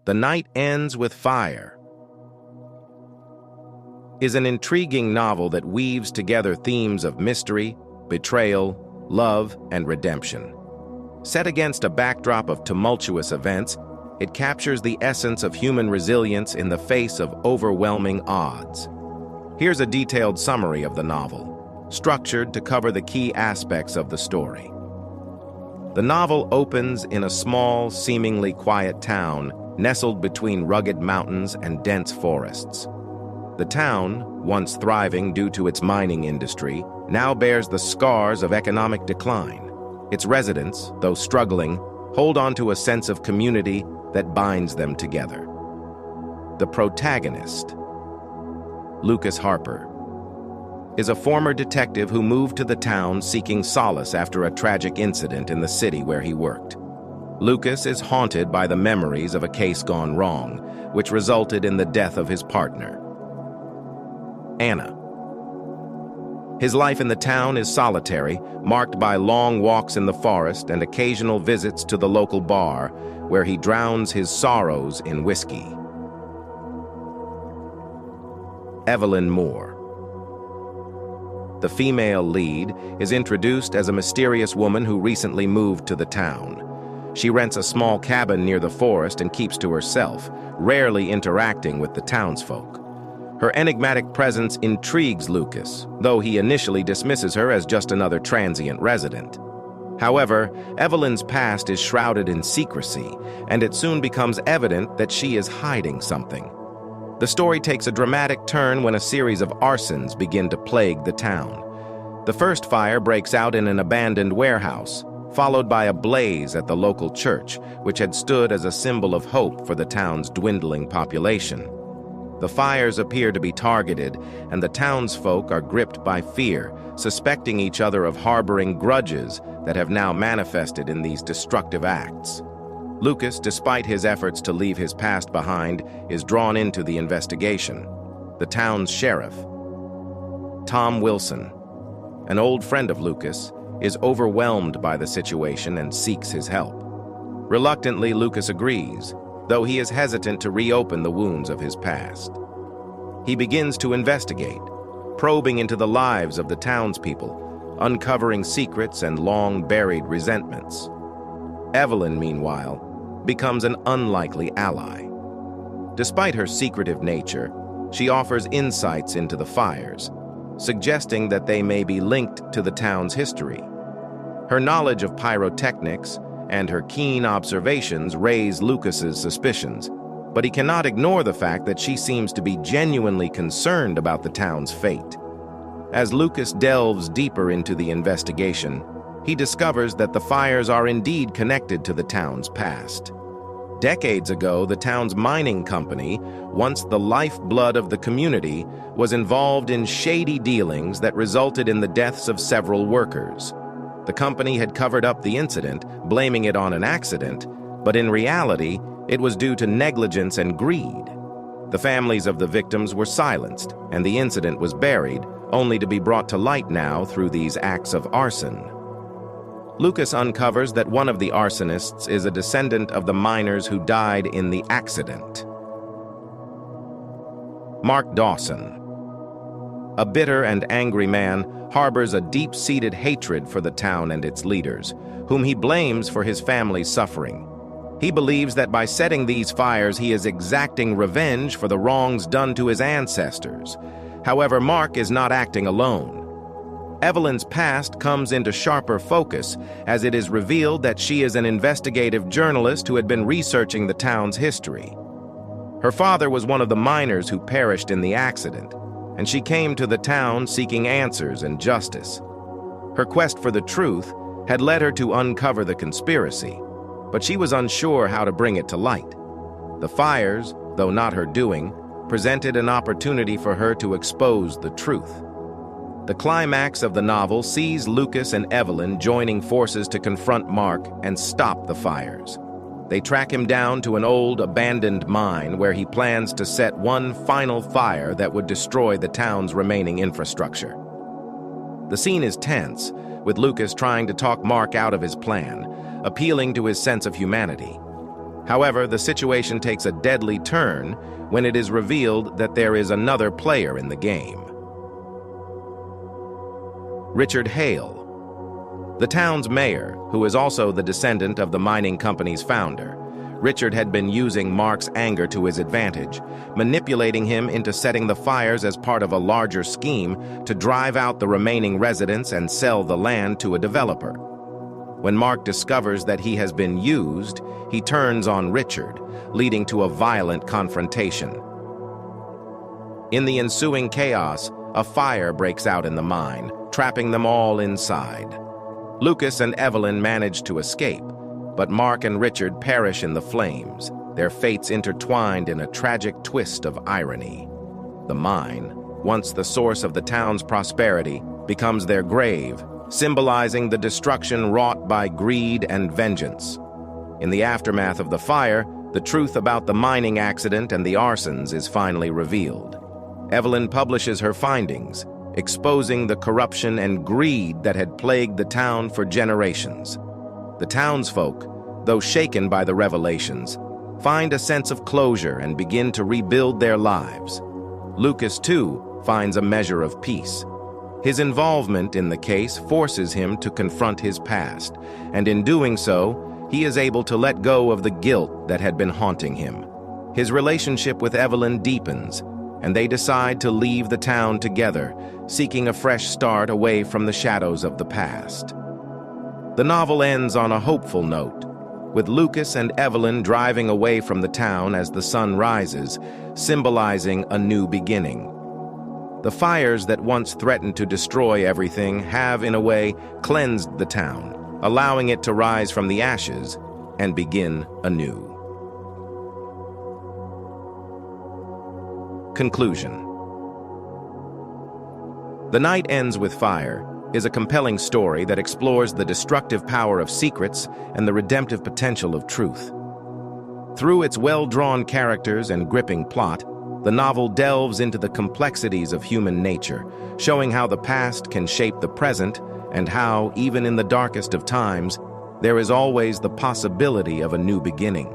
The Night Ends with Fire is an intriguing novel that weaves together themes of mystery, betrayal, love, and redemption. Set against a backdrop of tumultuous events, it captures the essence of human resilience in the face of overwhelming odds. Here's a detailed summary of the novel, structured to cover the key aspects of the story. The novel opens in a small, seemingly quiet town nestled between rugged mountains and dense forests. The town, once thriving due to its mining industry, now bears the scars of economic decline. Its residents, though struggling, hold on to a sense of community that binds them together. The protagonist, Lucas Harper, is a former detective who moved to the town seeking solace after a tragic incident in the city where he worked. Lucas is haunted by the memories of a case gone wrong, which resulted in the death of his partner, Anna. His life in the town is solitary, marked by long walks in the forest and occasional visits to the local bar, where he drowns his sorrows in whiskey. Evelyn Moore. The female lead is introduced as a mysterious woman who recently moved to the town. She rents a small cabin near the forest and keeps to herself, rarely interacting with the townsfolk. Her enigmatic presence intrigues Lucas, though he initially dismisses her as just another transient resident. However, Evelyn's past is shrouded in secrecy, and it soon becomes evident that she is hiding something. The story takes a dramatic turn when a series of arsons begin to plague the town. The first fire breaks out in an abandoned warehouse, followed by a blaze at the local church, which had stood as a symbol of hope for the town's dwindling population. The fires appear to be targeted, and the townsfolk are gripped by fear, suspecting each other of harboring grudges that have now manifested in these destructive acts. Lucas, despite his efforts to leave his past behind, is drawn into the investigation. The town's sheriff, Tom Wilson, an old friend of Lucas, is overwhelmed by the situation and seeks his help. Reluctantly, Lucas agrees, though he is hesitant to reopen the wounds of his past. He begins to investigate, probing into the lives of the townspeople, uncovering secrets and long-buried resentments. Evelyn, meanwhile, becomes an unlikely ally. Despite her secretive nature, she offers insights into the fires, suggesting that they may be linked to the town's history. Her knowledge of pyrotechnics and her keen observations raise Lucas's suspicions, but he cannot ignore the fact that she seems to be genuinely concerned about the town's fate. As Lucas delves deeper into the investigation, he discovers that the fires are indeed connected to the town's past. Decades ago, the town's mining company, once the lifeblood of the community, was involved in shady dealings that resulted in the deaths of several workers. The company had covered up the incident, blaming it on an accident, but in reality, it was due to negligence and greed. The families of the victims were silenced, and the incident was buried, only to be brought to light now through these acts of arson. Lucas uncovers that one of the arsonists is a descendant of the miners who died in the accident. Mark Dawson. A bitter and angry man, harbors a deep-seated hatred for the town and its leaders, whom he blames for his family's suffering. He believes that by setting these fires, he is exacting revenge for the wrongs done to his ancestors. However, Mark is not acting alone. Evelyn's past comes into sharper focus as it is revealed that she is an investigative journalist who had been researching the town's history. Her father was one of the miners who perished in the accident, and she came to the town seeking answers and justice. Her quest for the truth had led her to uncover the conspiracy, but she was unsure how to bring it to light. The fires, though not her doing, presented an opportunity for her to expose the truth. The climax of the novel sees Lucas and Evelyn joining forces to confront Mark and stop the fires. They track him down to an old, abandoned mine where he plans to set one final fire that would destroy the town's remaining infrastructure. The scene is tense, with Lucas trying to talk Mark out of his plan, appealing to his sense of humanity. However, the situation takes a deadly turn when it is revealed that there is another player in the game. Richard Hale, the town's mayor, who is also the descendant of the mining company's founder. Richard had been using Mark's anger to his advantage, manipulating him into setting the fires as part of a larger scheme to drive out the remaining residents and sell the land to a developer. When Mark discovers that he has been used, he turns on Richard, leading to a violent confrontation. In the ensuing chaos, a fire breaks out in the mine, trapping them all inside. Lucas and Evelyn manage to escape, but Mark and Richard perish in the flames, their fates intertwined in a tragic twist of irony. The mine, once the source of the town's prosperity, becomes their grave, symbolizing the destruction wrought by greed and vengeance. In the aftermath of the fire, the truth about the mining accident and the arsons is finally revealed. Evelyn publishes her findings, exposing the corruption and greed that had plagued the town for generations. The townsfolk, though shaken by the revelations, find a sense of closure and begin to rebuild their lives. Lucas, too, finds a measure of peace. His involvement in the case forces him to confront his past, and in doing so, he is able to let go of the guilt that had been haunting him. His relationship with Evelyn deepens, and they decide to leave the town together, seeking a fresh start away from the shadows of the past. The novel ends on a hopeful note, with Lucas and Evelyn driving away from the town as the sun rises, symbolizing a new beginning. The fires that once threatened to destroy everything have, in a way, cleansed the town, allowing it to rise from the ashes and begin anew. Conclusion. The Night Ends with Fire is a compelling story that explores the destructive power of secrets and the redemptive potential of truth. Through its well-drawn characters and gripping plot, the novel delves into the complexities of human nature, showing how the past can shape the present and how, even in the darkest of times, there is always the possibility of a new beginning.